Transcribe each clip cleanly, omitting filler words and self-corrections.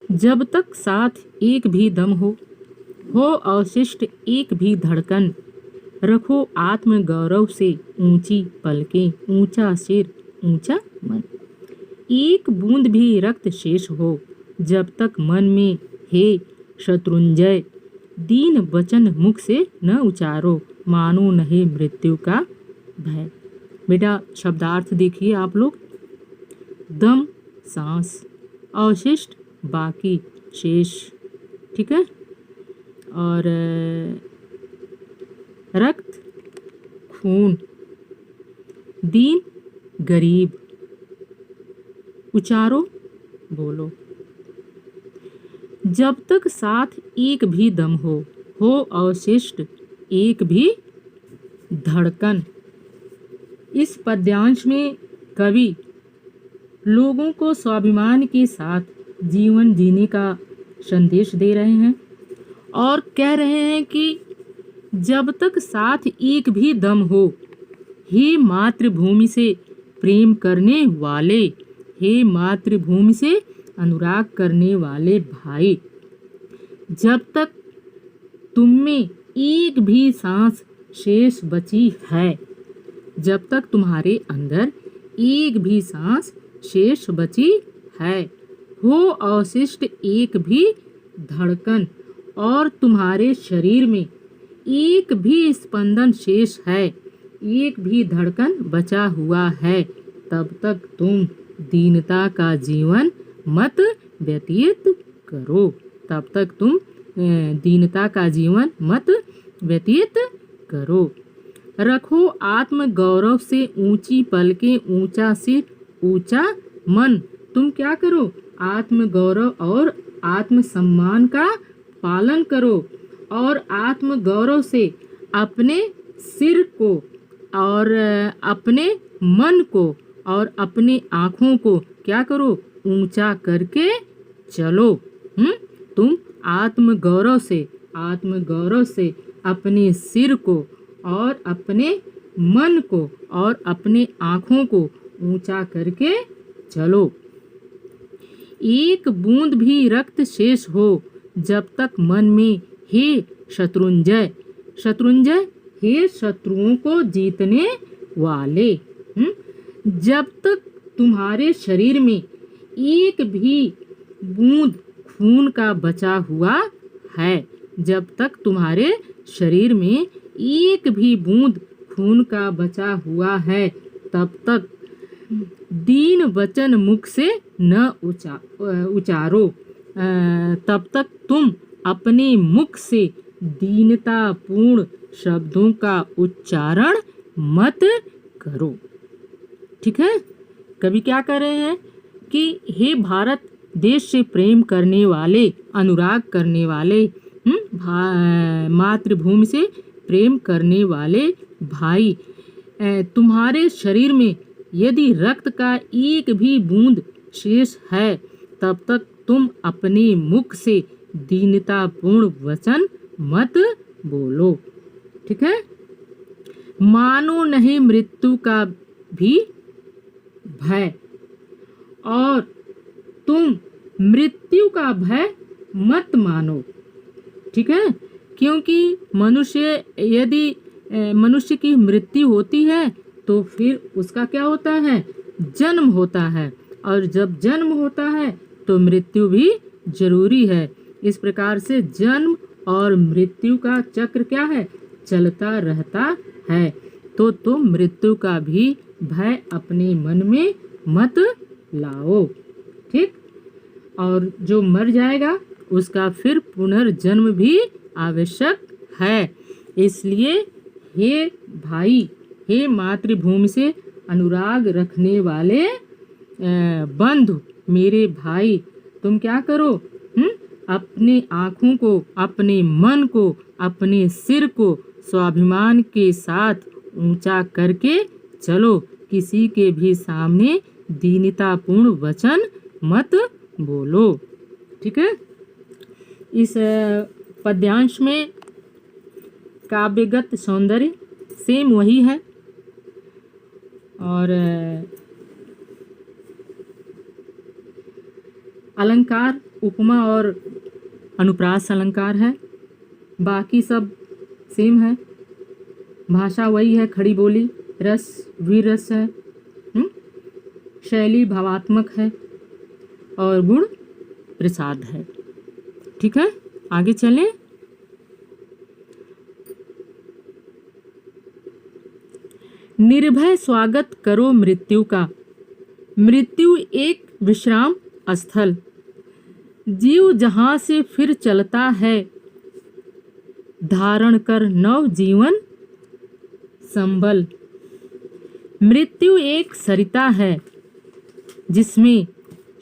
जब तक साथ एक भी दम हो अवशिष्ट एक भी धड़कन, रखो आत्म गौरव से ऊंची पलकें, ऊंचा सिर, ऊंचा मन। एक बूंद भी रक्त शेष हो जब तक मन में हे शत्रुंजय, दीन वचन मुख से न उचारो, मानो नहीं मृत्यु का भय। बेटा शब्दार्थ देखिए आप लोग। दम सांस, अवशिष्ट बाकी, शेष, ठीक है। और रक्त खून, दीन गरीब, उचारो बोलो। जब तक साथ एक भी दम हो अवशिष्ट एक भी धड़कन। इस पद्यांश में कवि लोगों को स्वाभिमान के साथ जीवन जीने का संदेश दे रहे हैं और कह रहे हैं कि जब तक साथ एक भी दम हो, हे मातृभूमि से प्रेम करने वाले, हे मातृभूमि से अनुराग करने वाले भाई, जब तक तुम में एक भी सांस शेष बची है, जब तक तुम्हारे अंदर एक भी सांस शेष बची है, हो अवशिष्ट एक भी धड़कन और तुम्हारे शरीर में एक भी स्पंदन शेष है, एक भी धड़कन बचा हुआ है, तब तक तुम दीनता का जीवन मत व्यतीत करो, तब तक तुम दीनता का जीवन मत व्यतीत करो। रखो आत्म गौरव से ऊंची पलकें, ऊंचा सिर, ऊंचा मन। तुम क्या करो? आत्म गौरव और आत्म सम्मान का पालन करो और आत्म गौरव से अपने सिर को और अपने मन को और अपने आँखों को क्या करो? ऊंचा करके चलो। तुम आत्म गौरव से अपने सिर को और अपने मन को और अपने आँखों को ऊंचा करके चलो। एक बूंद भी रक्त शेष हो जब तक मन में हे शत्रुंजय, शत्रुंजय हे शत्रुओं को जीतने वाले, जब तक तुम्हारे शरीर में एक भी बूंद खून का बचा हुआ है, जब तक तुम्हारे शरीर में एक भी बूंद खून का बचा हुआ है, तब तक दीन वचन मुख से न उचारो, तब तक तुम अपने मुख से दीनतापूर्ण शब्दों का उच्चारण मत करो। ठीक है। कवि क्या कर रहे हैं कि हे भारत देश से प्रेम करने वाले, अनुराग करने वाले, मातृभूमि से प्रेम करने वाले भाई, तुम्हारे शरीर में यदि रक्त का एक भी बूंद शेष है, तब तक तुम अपने मुख से दीनतापूर्ण वचन मत बोलो। ठीक है। मानो नहीं मृत्यु का भी भय, और तुम मृत्यु का भय मत मानो। ठीक है। क्योंकि यदि मनुष्य की मृत्यु होती है तो फिर उसका क्या होता है? जन्म होता है, और जब जन्म होता है तो मृत्यु भी जरूरी है। इस प्रकार से जन्म और मृत्यु का चक्र क्या है? चलता रहता है। तो तुम मृत्यु का भी भय अपने मन में मत लाओ। ठीक। और जो मर जाएगा उसका फिर पुनर्जन्म भी आवश्यक है। इसलिए हे भाई, हे मातृभूमि से अनुराग रखने वाले बंधु, मेरे भाई, तुम क्या करो? अपने आँखों को, अपने मन को, अपने सिर को स्वाभिमान के साथ ऊंचा करके चलो। किसी के भी सामने दीनतापूर्ण वचन मत बोलो। ठीक है। इस पद्यांश में काव्यगत सौंदर्य सेम वही है, और अलंकार उपमा और अनुप्रास अलंकार है, बाकी सब सेम है। भाषा वही है, खड़ी बोली, रस वीर रस है, शैली भावात्मक है और गुण प्रसाद है। ठीक है, आगे चलें। निर्भय स्वागत करो मृत्यु का, मृत्यु एक विश्राम स्थल, जीव जहां से फिर चलता है, धारण कर नव जीवन संबल। मृत्यु एक सरिता है जिसमें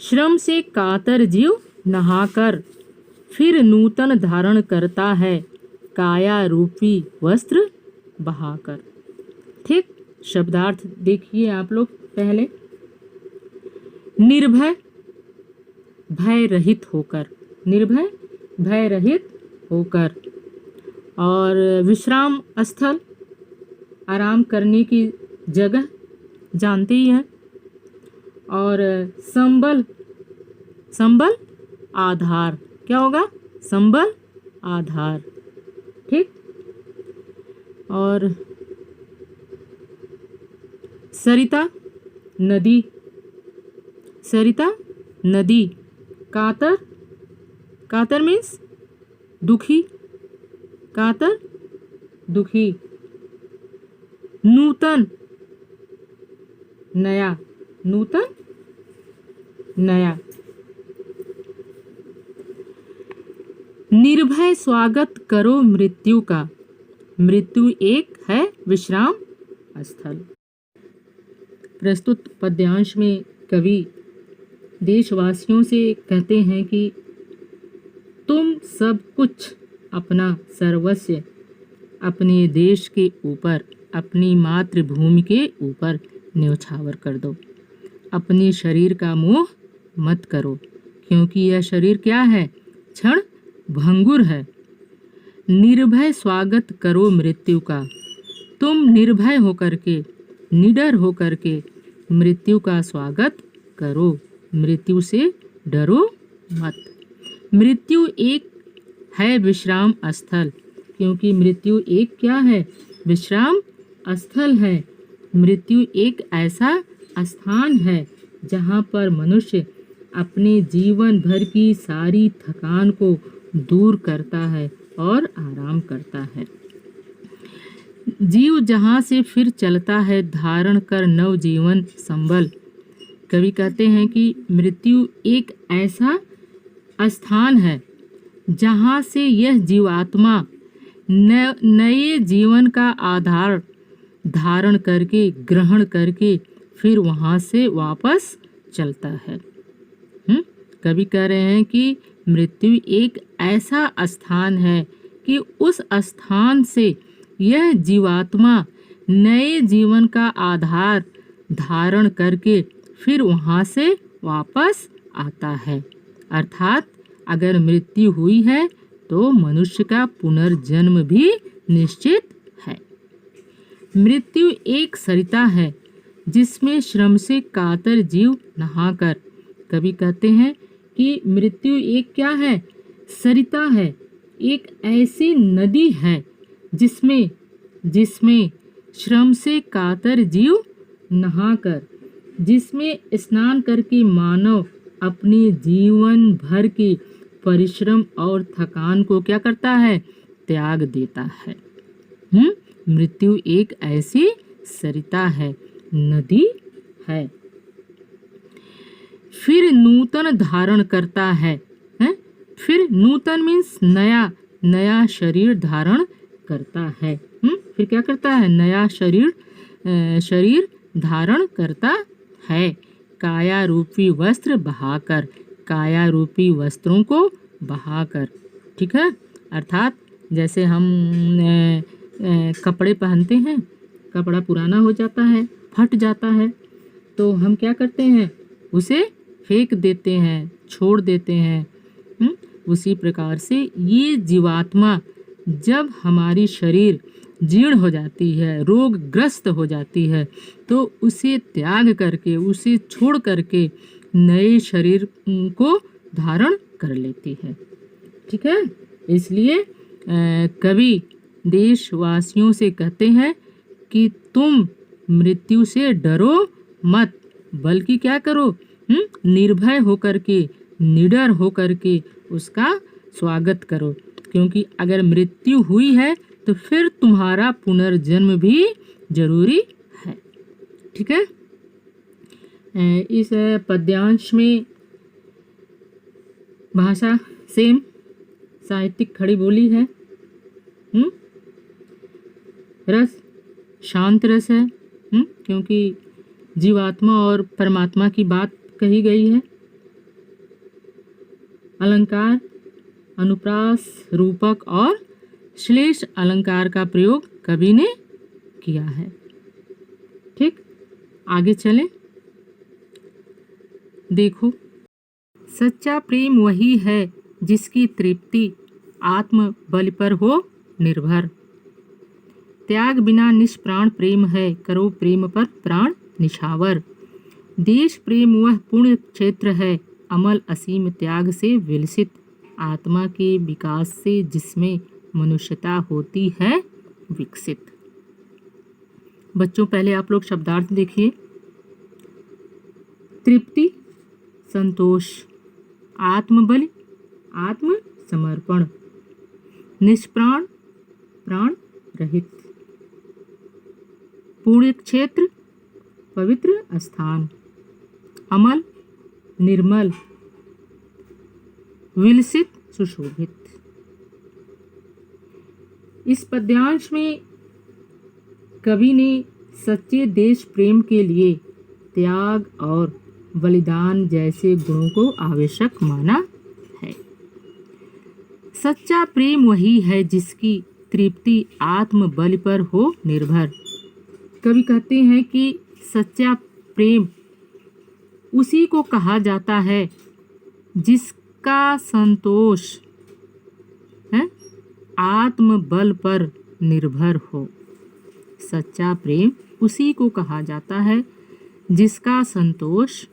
श्रम से कातर जीव नहाकर फिर नूतन धारण करता है, काया रूपी वस्त्र बहाकर। ठीक, शब्दार्थ देखिए आप लोग पहले। निर्भय भय रहित होकर, निर्भय भय रहित होकर, और विश्राम स्थल आराम करने की जगह जानते ही हैं, और संबल, संबल आधार, क्या होगा? संबल आधार। ठीक, और सरिता नदी, सरिता नदी, कातर, कातर मीन्स दुखी, कातर दुखी, नूतन नया, नूतन नया। निर्भय स्वागत करो मृत्यु का, मृत्यु एक है विश्राम स्थल। प्रस्तुत पद्यांश में कवि देशवासियों से कहते हैं कि तुम सब कुछ अपना सर्वस्व अपने देश के ऊपर, अपनी मातृभूमि के ऊपर न्यौछावर कर दो। अपने शरीर का मोह मत करो, क्योंकि यह शरीर क्या है? क्षण भंगुर है। निर्भय स्वागत करो मृत्यु का, तुम निर्भय होकर के, निडर होकर के मृत्यु का स्वागत करो, मृत्यु से डरो मत। मृत्यु एक है विश्राम स्थल, क्योंकि मृत्यु एक क्या है? विश्राम स्थल है। मृत्यु एक ऐसा स्थान है जहाँ पर मनुष्य अपने जीवन भर की सारी थकान को दूर करता है और आराम करता है। जीव जहाँ से फिर चलता है, धारण कर नव जीवन संबल। कवि कहते हैं कि मृत्यु एक ऐसा स्थान है जहाँ से यह जीवात्मा नए जीवन का आधार धारण करके, ग्रहण करके फिर वहाँ से वापस चलता है। कवि कह रहे हैं कि मृत्यु एक ऐसा स्थान है कि उस स्थान से यह जीवात्मा नए जीवन का आधार धारण करके फिर वहाँ से वापस आता है। अर्थात अगर मृत्यु हुई है तो मनुष्य का पुनर्जन्म भी निश्चित है। मृत्यु एक सरिता है जिसमें श्रम से कातर जीव नहाकर। कवि कहते हैं कि मृत्यु एक क्या है? सरिता है, एक ऐसी नदी है जिसमें श्रम से कातर जीव नहाकर, जिसमें स्नान करके मानव अपने जीवन भर के परिश्रम और थकान को क्या करता है? त्याग देता है। मृत्यु एक ऐसी सरिता है, नदी है। फिर नूतन धारण करता है, फिर नूतन मीन्स नया, नया शरीर धारण करता है। फिर क्या करता है? नया शरीर धारण करता है, काया रूपी वस्त्र बहाकर, काया रूपी वस्त्रों को बहाकर। ठीक है, अर्थात जैसे हम कपड़े पहनते हैं, कपड़ा पुराना हो जाता है, फट जाता है, तो हम क्या करते हैं? उसे फेंक देते हैं, छोड़ देते हैं। उसी प्रकार से ये जीवात्मा जब हमारी शरीर जीर्ण हो जाती है, रोगग्रस्त हो जाती है, तो उसे त्याग करके, उसे छोड़ करके नए शरीर को धारण कर लेती है। ठीक है, इसलिए कवि देशवासियों से कहते हैं कि तुम मृत्यु से डरो मत, बल्कि क्या करो, निर्भय होकर के, निडर होकर के उसका स्वागत करो, क्योंकि अगर मृत्यु हुई है तो फिर तुम्हारा पुनर्जन्म भी जरूरी है। ठीक है, इस पद्यांश में भाषा सेम साहित्यिक खड़ी बोली है। रस शांत रस है, क्योंकि जीवात्मा और परमात्मा की बात कही गई है। अलंकार अनुप्रास, रूपक और श्लेष अलंकार का प्रयोग कवि ने किया है। ठीक, आगे चलें। देखो, सच्चा प्रेम वही है जिसकी तृप्ति आत्म बल पर हो निर्भर। त्याग बिना निष्प्राण प्रेम है, करो प्रेम पर प्राण निछावर। देश प्रेम वह पुण्य क्षेत्र है, अमल असीम त्याग से विलसित। आत्मा के विकास से जिसमें मनुष्यता होती है विकसित। बच्चों, पहले आप लोग शब्दार्थ देखिए। तृप्ति संतोष, आत्मबल आत्मसमर्पण, निष्प्राण प्राण रहित, पुण्य क्षेत्र पवित्र स्थान, अमल निर्मल, विलसित सुशोभित। इस पद्यांश में कवि ने सच्चे देश प्रेम के लिए त्याग और बलिदान जैसे गुणों को आवश्यक माना है। सच्चा प्रेम वही है जिसकी तृप्ति आत्म बल पर हो निर्भर। कवि कहते हैं कि सच्चा प्रेम उसी को कहा जाता है जिसका संतोष है आत्म बल पर निर्भर हो। सच्चा प्रेम उसी को कहा जाता है जिसका संतोष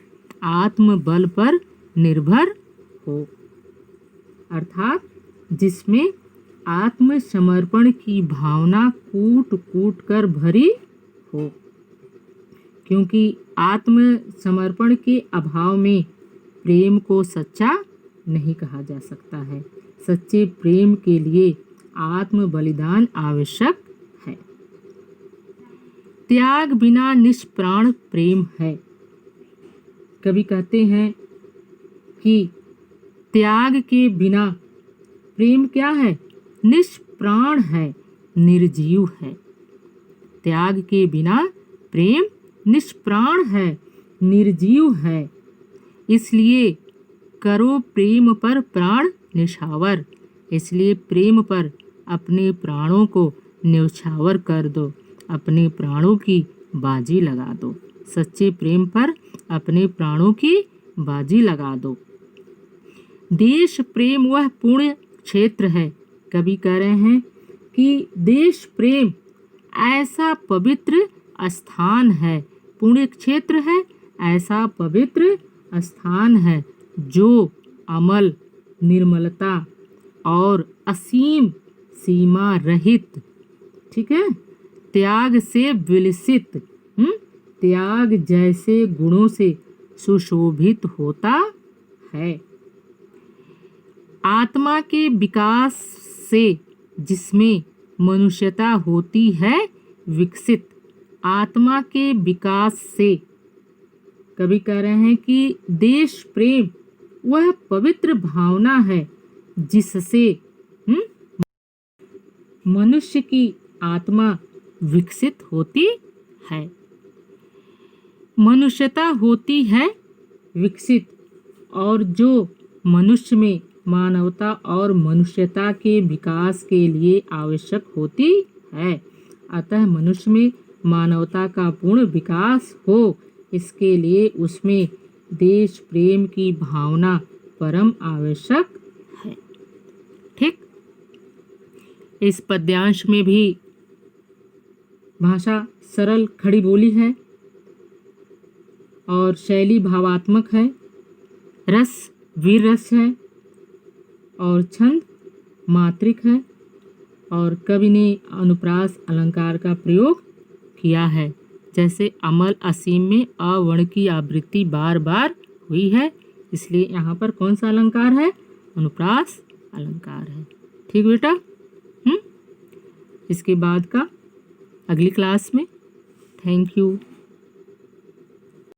आत्म बल पर निर्भर हो, अर्थात जिसमें आत्मसमर्पण की भावना कूट कूट कर भरी हो, क्योंकि आत्मसमर्पण के अभाव में प्रेम को सच्चा नहीं कहा जा सकता है। सच्चे प्रेम के लिए आत्म बलिदान आवश्यक है। त्याग बिना निष्प्राण प्रेम है। कवि कहते हैं कि त्याग के बिना प्रेम क्या है, निष्प्राण है, निर्जीव है। त्याग के बिना प्रेम निष्प्राण है, निर्जीव है। इसलिए करो प्रेम पर प्राण निछावर। इसलिए प्रेम पर अपने प्राणों को न्यौछावर कर दो, अपने प्राणों की बाजी लगा दो। सच्चे प्रेम पर अपने प्राणों की बाजी लगा दो। देश प्रेम वह पुण्य क्षेत्र है। कवि कह रहे हैं कि देश प्रेम ऐसा पवित्र स्थान है, पुण्य क्षेत्र है, ऐसा पवित्र स्थान है जो अमल, निर्मलता और असीम सीमा रहित, ठीक है, त्याग से विलसित, त्याग जैसे गुणों से सुशोभित होता है। आत्मा के विकास से जिसमें मनुष्यता होती है विकसित। आत्मा के विकास से कवि कह रहे हैं कि देश प्रेम वह पवित्र भावना है जिससे मनुष्य की आत्मा विकसित होती है, मनुष्यता होती है विकसित, और जो मनुष्य में मानवता और मनुष्यता के विकास के लिए आवश्यक होती है। अतः मनुष्य में मानवता का पूर्ण विकास हो, इसके लिए उसमें देश प्रेम की भावना परम आवश्यक है। ठीक, इस पद्यांश में भी भाषा सरल खड़ी बोली है और शैली भावात्मक है। रस वीर रस है, और छंद मात्रिक है और कवि ने अनुप्रास अलंकार का प्रयोग किया है। जैसे अमल असीम में अवर्ण की आवृत्ति बार बार हुई है, इसलिए यहाँ पर कौन सा अलंकार है? अनुप्रास अलंकार है। ठीक बेटा। इसके बाद का अगली क्लास में। Thank you.